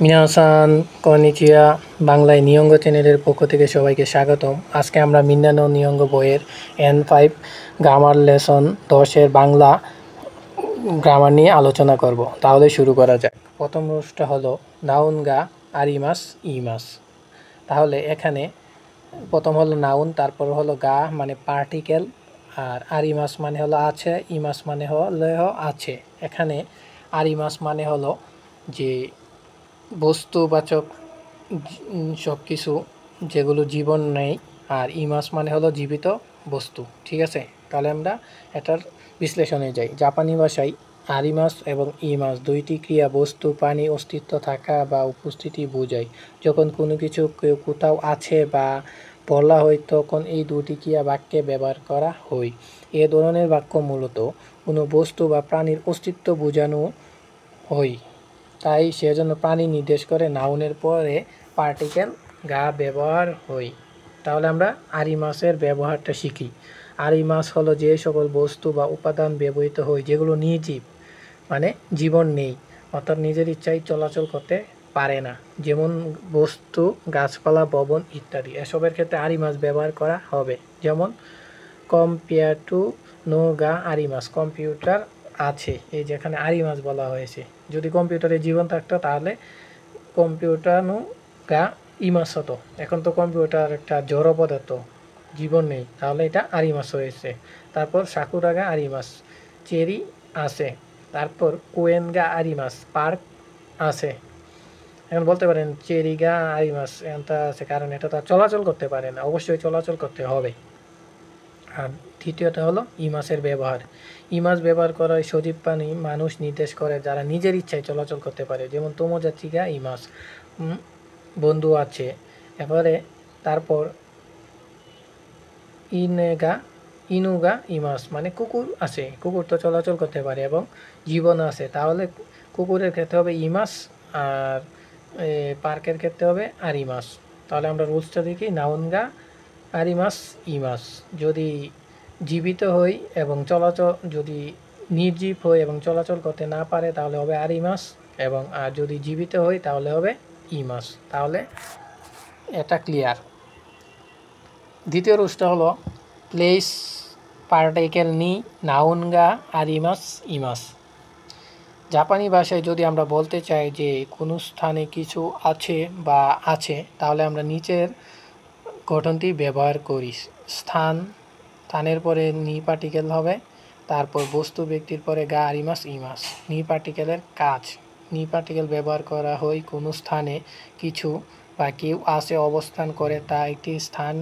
মিনাসান কনিচিয়া বাংলায় নিয়ঙ্গ চ্যানেলের পক্ষ থেকে সবাইকে স্বাগতম। আজকে আমরা মিন্নানো নিয়ঙ্গ বইয়ের N5 গ্রামার লেসন 10-এর বাংলা গ্রামার নিয়ে আলোচনা করব। তাহলে শুরু করা যাক। প্রথম রুলসটা হলো নাউন গা আরিমাস ইমাস। তাহলে এখানে প্রথম হলো নাউন, তারপর হলো গা মানে পার্টিকেল, আর আরিমাস মানে হলো আছে, ইমাস মানে হলো আছে। এখানে আরিমাস মানে হলো যে বস্তুবাচক সব কিছু যেগুলো জীবন নেই, আর ইমাস মানে হলো জীবিত বস্তু। ঠিক আছে, তাহলে আমরা এটার বিশ্লেষণে যাই। জাপানি ভাষায় আরিমাস এবং ইমাস দুইটি ক্রিয়া বস্তু প্রাণী অস্তিত্ব থাকা বা উপস্থিতি বোঝায়। যখন কোনো কিছু কোথাও আছে বা বলা হয় তখন এই দুটি ক্রিয়া বাক্যে ব্যবহার করা হয়। এ ধরনের বাক্য মূলত কোনো বস্তু বা প্রাণীর অস্তিত্ব বোঝানো হয়, তাই সেজন্য প্রাণী নির্দেশ করে নাউনের পরে পার্টিকেল গা ব্যবহার হয়। তাহলে আমরা আরিমাসের ব্যবহারটা শিখি। আরিমাস হলো যে সকল বস্তু বা উপাদান ব্যবহৃত হয় যেগুলো নির্জীব, মানে জীবন নেই, অর্থাৎ নিজের ইচ্ছায় চলাচল করতে পারে না, যেমন বস্তু, গাছপালা, ভবন ইত্যাদি। এসবের ক্ষেত্রে আরিমাস ব্যবহার করা হবে। যেমন কম্পেয়ার টু নো গা আরিমাস, কম্পিউটার আছে, এই যেখানে আরিমাস বলা হয়েছে। যদি কম্পিউটারে জীবন থাকতো তাহলে কম্পিউটার নো গা ইমাস হতো। এখন তো কম্পিউটার একটা জড় পদার্থ, জীবন নেই, তাহলে এটা আরিমাস হয়েছে। তারপর সাকুরাগা আরিমাস, চেরি আছে। তারপর কোয়েনগা আরিমাস, পার্ক আছে। এখন বলতে পারেন চেরিগা আরিমাস এটা আছে, কারণ এটা তো চলাচল করতে পারে না, অবশ্যই চলাচল করতে হবে। আর দ্বিতীয়টা হলো ইমাসের ব্যবহার। ইমাস ব্যবহার করায় সজীব প্রাণী মানুষ নির্দেশ করে যারা নিজের ইচ্ছায় চলাচল করতে পারে, যেমন তোমোজাচিগা ইমাস, বন্ধু আছে। এবারে তারপর ইনুগা ইমাস মানে কুকুর আছে, কুকুর তো চলাচল করতে পারে এবং জীবন আছে, তাহলে কুকুরের ক্ষেত্রে হবে ইমাস, আর পার্কের ক্ষেত্রে হবে আরিমাস। তাহলে আমরা রুলসটা দেখি। নাউনগা আরিমাস ইমাস, যদি জীবিত হই এবং চলাচল, যদি নির্জীব হই এবং চলাচল করতে না পারে তাহলে হবে আরিমাস, এবং আর যদি জীবিত হই তাহলে হবে ইমাস। তাহলে এটা ক্লিয়ার। দ্বিতীয় রুলসটা হলো প্লেস পার্টিকেল নি নাউনগা আরিমাস ইমাস। জাপানি ভাষায় যদি আমরা বলতে চাই যে কোনো স্থানে কিছু আছে বা আছে, তাহলে আমরা নিচের গঠনটি ব্যবহার করি। স্থানের পরে নি পার্টিকেল হবে, তারপর বস্তু ব্যক্তির পরে গা আরিমাস ইমাস। নি পার্টিকেলের কাজ, নি পার্টিকেল ব্যবহার করা হয় কোনো স্থানে কিছু বা কেউ আছে অবস্থান করে তা একটি স্থান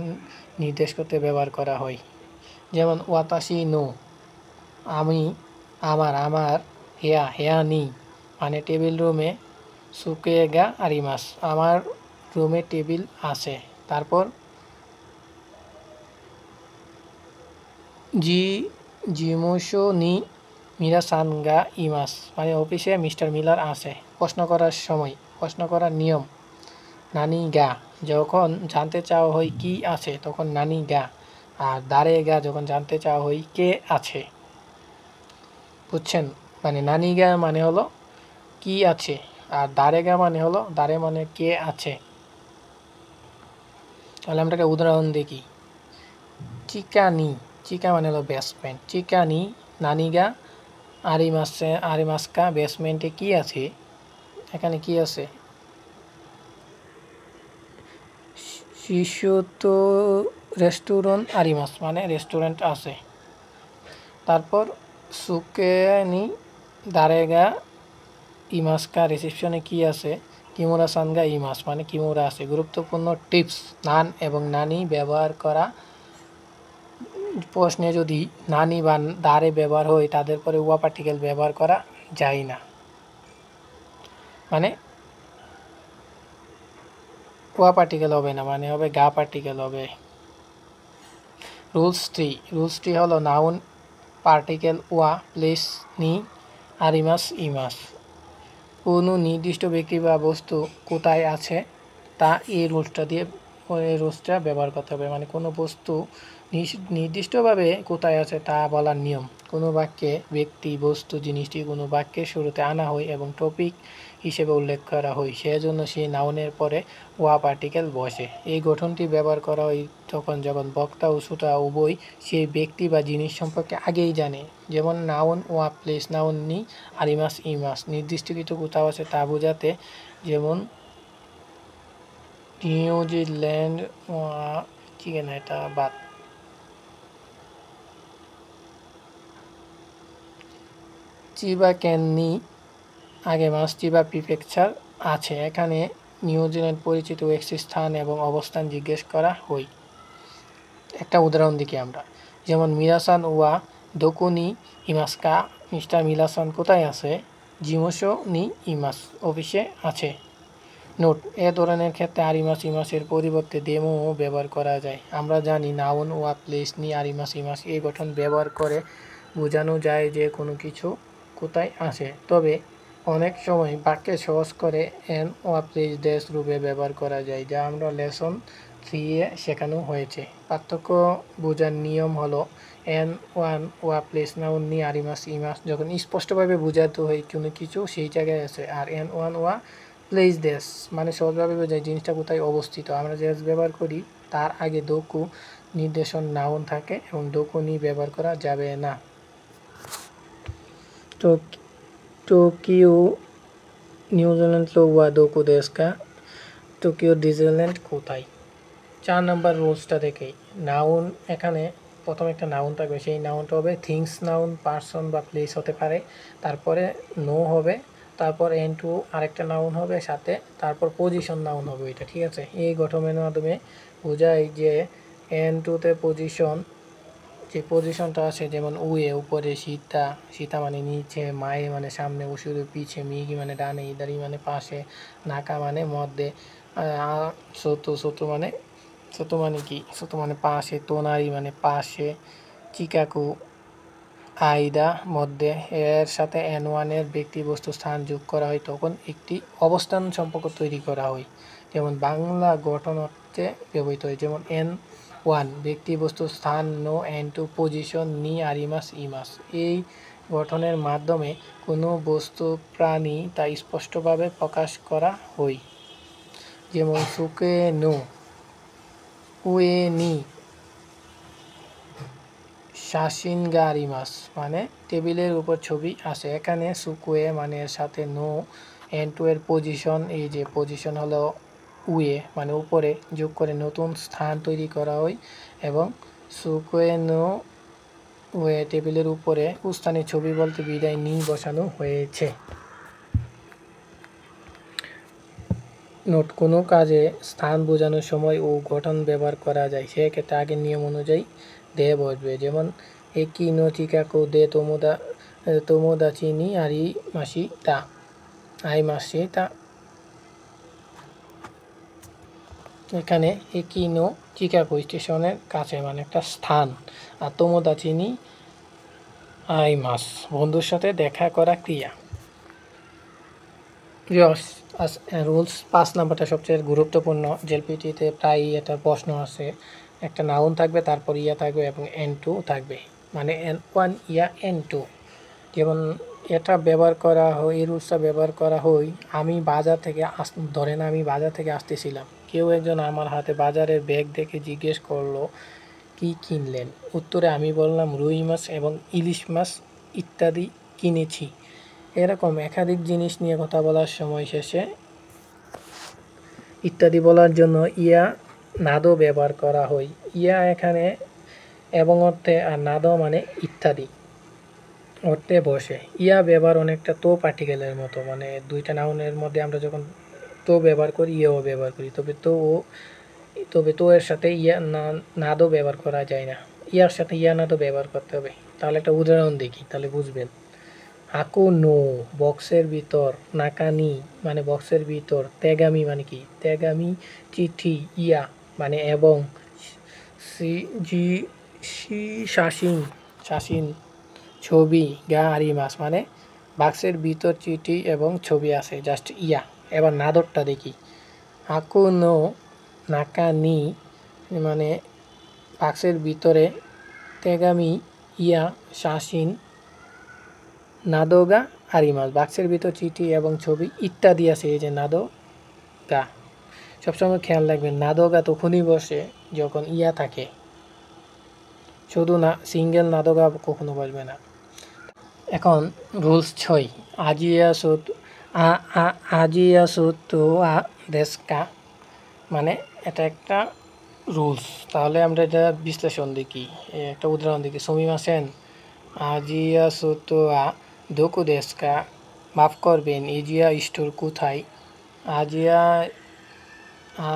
নির্দেশ করতে ব্যবহার করা হয়। যেমন ওয়াতাশি নো আমি, আমার হেয়া হেয়া নি মানে টেবিল রুমে সুকেগা আরিমাস আমার রুমে টেবিল আছে। তারপর জিমোশো নি মিরাসান গা ইমাস মানে অফিসে মিস্টার মিলার আছে। প্রশ্ন করার সময়, প্রশ্ন করার নিয়ম নানি গা, যখন জানতে চাওয়া হয় কি আছে তখন নানি গা, আর দাঁড়ে গা যখন জানতে চাওয়া হয় কে আছে। বুঝছেন, মানে নানি গা মানে হলো কি আছে, আর দাঁড়ে গা মানে হলো দাঁড়ে মানে কে আছে। তাহলে আমরা একটা উদাহরণ দেখি। চিকানি, চিকা মানে হলো বেসমেন্ট, চিকানি নানিগা আরিমাসকা বেসমেন্টে কি আছে, এখানে কি আছে, শিশুতো রেস্টুরেন্ট আরিমাস মানে রেস্টুরেন্ট আছে। তারপর সুকেনি দারেগা ইমাসকা রিসেপশনে কি আছে, কিমোরা সানগা ইমাস মানে কিমোরা আছে। গুরুত্বপূর্ণ টিপস, নান এবং নানি ব্যবহার করা প্রশ্নে যদি নানি বা দারে ব্যবহার হয় তাদের পরে ওয়া পার্টিকেল ব্যবহার করা যায় না, মানে ওয়া পার্টিকেল হবে না, মানে হবে গা পার্টিকেল হবে। রুলসটি হলো নাউন পার্টিকেল ওয়া প্লেস নি আরিমাস ইমাস। কোনো নির্দিষ্ট ব্যক্তি বা বস্তু কোথায় আছে তা এই রুলসটা ব্যবহার করতে হবে। মানে কোনো বস্তু নির্দিষ্টভাবে কোথায় আছে তা বলার নিয়ম। কোনো বাক্যে ব্যক্তি, বস্তু, জিনিসটি কোনো বাক্যের শুরুতে আনা হয় এবং টপিক হিসেবে উল্লেখ করা হয়, সেজন্য সেই নাউনের পরে ওয়া পার্টিকেল বসে। এই গঠনটি ব্যবহার করা হয় তখন যখন বক্তা ও শ্রোতা উভয় সেই ব্যক্তি বা জিনিস সম্পর্কে আগেই জানে। যেমন নাউন ওয়া প্লেস, নাউন নি আরিমাস ইমাস, নির্দিষ্টকৃত কোথাও আছে তা বোঝাতে। যেমন নিউজিল্যান্ড ওয়া চিকেন, এটা বাদ। চিবা ক্যান নি আগে মাস চিবা প্রিফেকচার আছে, এখানে নিউজিল্যান্ড পরিচিত একটি স্থান এবং অবস্থান জিজ্ঞেস করা হয়। একটা উদাহরণ দেখি আমরা। যেমন মিরাসান ওয়া দোকো নি ইমাসকা, মিস্টার মিলাসান কোথায় আছে? জিমোশো নি ইমাস, অফিসে আছে। নোট: এ ধরনের ক্ষেত্রে আরিমাস ইমাসের পরিবর্তে দেমো ব্যবহার করা যায়। আমরা জানি নাউন ওয়া প্লেস নি আরিমাস ইমাস এই গঠন ব্যবহার করে বোঝানো যায় যে কোনো কিছু কোথায় আছে। তবে অনেক সময় বাক্যে সহজ করে এন ওয়া প্লেস দেশ রূপে ব্যবহার করা যায়, যা আমরা লেসন 3 এ শেখানো হয়েছে। পার্থক্য বোঝার নিয়ম হলো এন ওয়ান ওয়া প্লেস নাউন নি আরিমাস ইমাস যখন স্পষ্টভাবে বোঝাতে হয় কোনো কিছু সেই জায়গায় আছে, আর এন ওয়ান ওয়া প্লেস দেশ মানে সহজভাবে বোঝায় জিনিসটা কোথায় অবস্থিত। আমরা দেশ ব্যবহার করি তার আগে দোকু নির্দেশন নাউন থাকে এবং দোকু নি ব্যবহার করা যাবে না। টোকিও নিউজিল্যান্ড লো ওয়া দোকু দেশ কা, টোকিও ডিজনিল্যান্ড কোথায়? 4 নম্বর রুলসটা দেখেই। নাউন, এখানে প্রথম একটা নাউন থাকবে, সেই নাউনটা হবে থিংস নাউন, পার্সন বা প্লেস হতে পারে, তারপরে নো হবে, তারপর এন টু আরেকটা নাউন হবে সাথে, তারপর পজিশন নাউন হবে ওইটা, ঠিক আছে। এই গঠনের মাধ্যমে বোঝায় যে এন টুতে পজিশন, যে পজিশনটা আছে, যেমন উয়ে উপরে, সীতা, সীতা মানে নিচে, মায়ে মানে সামনে, উসুরে পিছে, মিগি মানে ডানে, ইদারি মানে পাশে, নাকা মানে মধ্যে, সোতো, সোতো মানে কি, সোতো মানে পাশে, তোনারি মানে পাশে, চিকাকু আইদা মধ্যে। এর সাথে এন ওয়ানের ব্যক্তি, বস্তু, স্থান যোগ করা হয় তখন একটি অবস্থান সম্পর্ক তৈরি করা হয়। যেমন বাংলা গঠন অর্থে ব্যবহৃত হয়। যেমন এন ওয়ান ব্যক্তি, বস্তু, স্থান, নো, এন টু পজিশন, নি আরিমাস ইমাস। এই গঠনের মাধ্যমে কোনো বস্তু, প্রাণী তা স্পষ্টভাবে প্রকাশ করা হয়। যেমন সুকে নো উয়ে নি শাসিন গা আরিমাস, মানে টেবিলের উপর ছবি আছে। এখানে সুকুয়ে মানে এর সাথে নো, এন টু এর পজিশন, এই যে পজিশন হলো উয়ে মানে উপরে, যোগ করে নতুন স্থান তৈরি করা হয় এবং সুকুয়ে নো উয়ে টেবিলের উপরে স্থানে ছবি বলতে বিদায় নি বসানো হয়েছে। নোট: কোনো কাজে স্থান বোঝানোর সময় ও গঠন ব্যবহার করা যায়, সেক্ষেত্রে আগের নিয়ম অনুযায়ী দে বসবে। যেমন একি নো চিকাকো দে তোমোদাচি নি আরি মাসি তা, আই মাসি তা। এখানে একি নো চিকাকো স্টেশনের কাছে মানে একটা স্থান, আর তোমোদাচি নি আই মাস বন্ধুর সাথে দেখা করা ক্রিয়া। রুলস 5 নাম্বারটা সবচেয়ে গুরুত্বপূর্ণ। জেলপিটিতে প্রায়ই এটা প্রশ্ন আছে। একটা নাউন থাকবে, তারপর ইয়া থাকবে এবং এন টু থাকবে, মানে এন ওয়ান ইয়া এন টু। যেমন এটা ব্যবহার করা হয়, এই রুলসটা ব্যবহার করা হয় আমি বাজার থেকে ধরেন আমি বাজার থেকে আসতেছিলাম, কেউ একজন আমার হাতে বাজারের ব্যাগ দেখে জিজ্ঞেস করলো কি কিনলেন। উত্তরে আমি বললাম রুই মাছ এবং ইলিশ মাছ ইত্যাদি কিনেছি। এরকম একাধিক জিনিস নিয়ে কথা বলার সময় শেষে ইত্যাদি বলার জন্য ইয়া নাদো ব্যবহার করা হয়। ইয়া এখানে এবং অর্থে, আর নাদো মানে ইত্যাদি অর্থে বসে। ইয়া ব্যবহার অনেকটা তো পার্টিকেলের মতো, মানে দুইটা নাউনের মধ্যে আমরা যখন তো ব্যবহার করি ইয়াও ব্যবহার করি, তবে তো এর সাথে ইয়া নাদো ব্যবহার করা যায় না, ইয়ার সাথে ইয়া নাদো ব্যবহার করতে হবে। তাহলে একটা উদাহরণ দেখি, তাহলে বুঝবেন। হাকু নো বক্সের ভিতর, নাকানি মানে বক্সের ভিতর, তেগামি মানে কি, তেগামি চিঠি, ইয়া মানে এবং, শাসিন শাসিন ছবি, গা আরিমাস মানে বাক্সের ভিতর চিঠি এবং ছবি আছে, জাস্ট ইয়া। এবার নাদরটা দেখি। হাকু নো নাকানি মানে বাক্সের ভিতরে তেগামি ইয়া শাসিন নাদোগা আরিমাস। বাক্সের ভিতর চিঠি এবং ছবি ইত্যাদি আছে। এই যে নাদোগা, সবসময় খেয়াল রাখবেন নাদোগা তখনই বসে যখন ইয়া থাকে, শুধু না সিঙ্গেল নাদোগা কখনো বসবে না। এখন রুলস 6, আজিয়া সুতো দেশকা, মানে এটা একটা রুলস। তাহলে আমরা এটা বিশ্লেষণ দেখি, একটা উদাহরণ দেখি। সুমিমাসেন আজিয়া সুতো দোকু দেশকা, মাফ করবেন এজিয়া স্টোর কোথায়। আজিয়া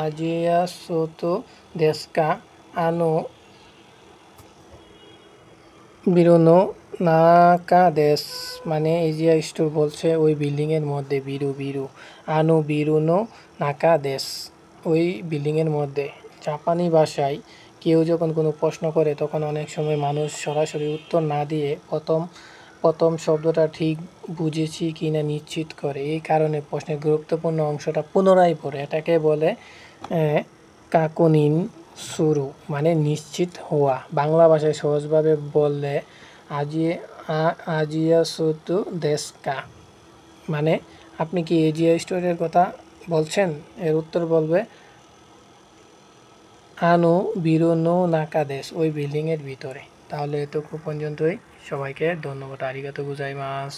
আজিয়া সুতো দেশকা আনো বিরুনো নাকা দেশ, মানে এজিয়া স্টোর বলছে ওই বিল্ডিংয়ের মধ্যে। বিরু আনো বিরুনো নাকা দেশ, ওই বিল্ডিংয়ের মধ্যে। জাপানি ভাষায় কেউ যখন কোনো প্রশ্ন করে তখন অনেক সময় মানুষ সরাসরি উত্তর না দিয়ে প্রথম শব্দটা ঠিক বুঝেছি কি না নিশ্চিত করে। এই কারণে প্রশ্নের গুরুত্বপূর্ণ অংশটা পুনরায় পড়ে। এটাকে বলে কাকুনিন শুরু, মানে নিশ্চিত হওয়া। বাংলা ভাষায় সহজভাবে বললে আজিয়া সুতু দেশকা, মানে আপনি কি এজিয়া স্টোরের কথা বলছেন, এর উত্তর বলবে আনো বিরুনো নাকা দেশ, ওই বিল্ডিংয়ের ভিতরে। তাহলে এতটুকু পর্যন্তই। সবাইকে ধন্যবাদ। আরিগাতো গোজাইমাস।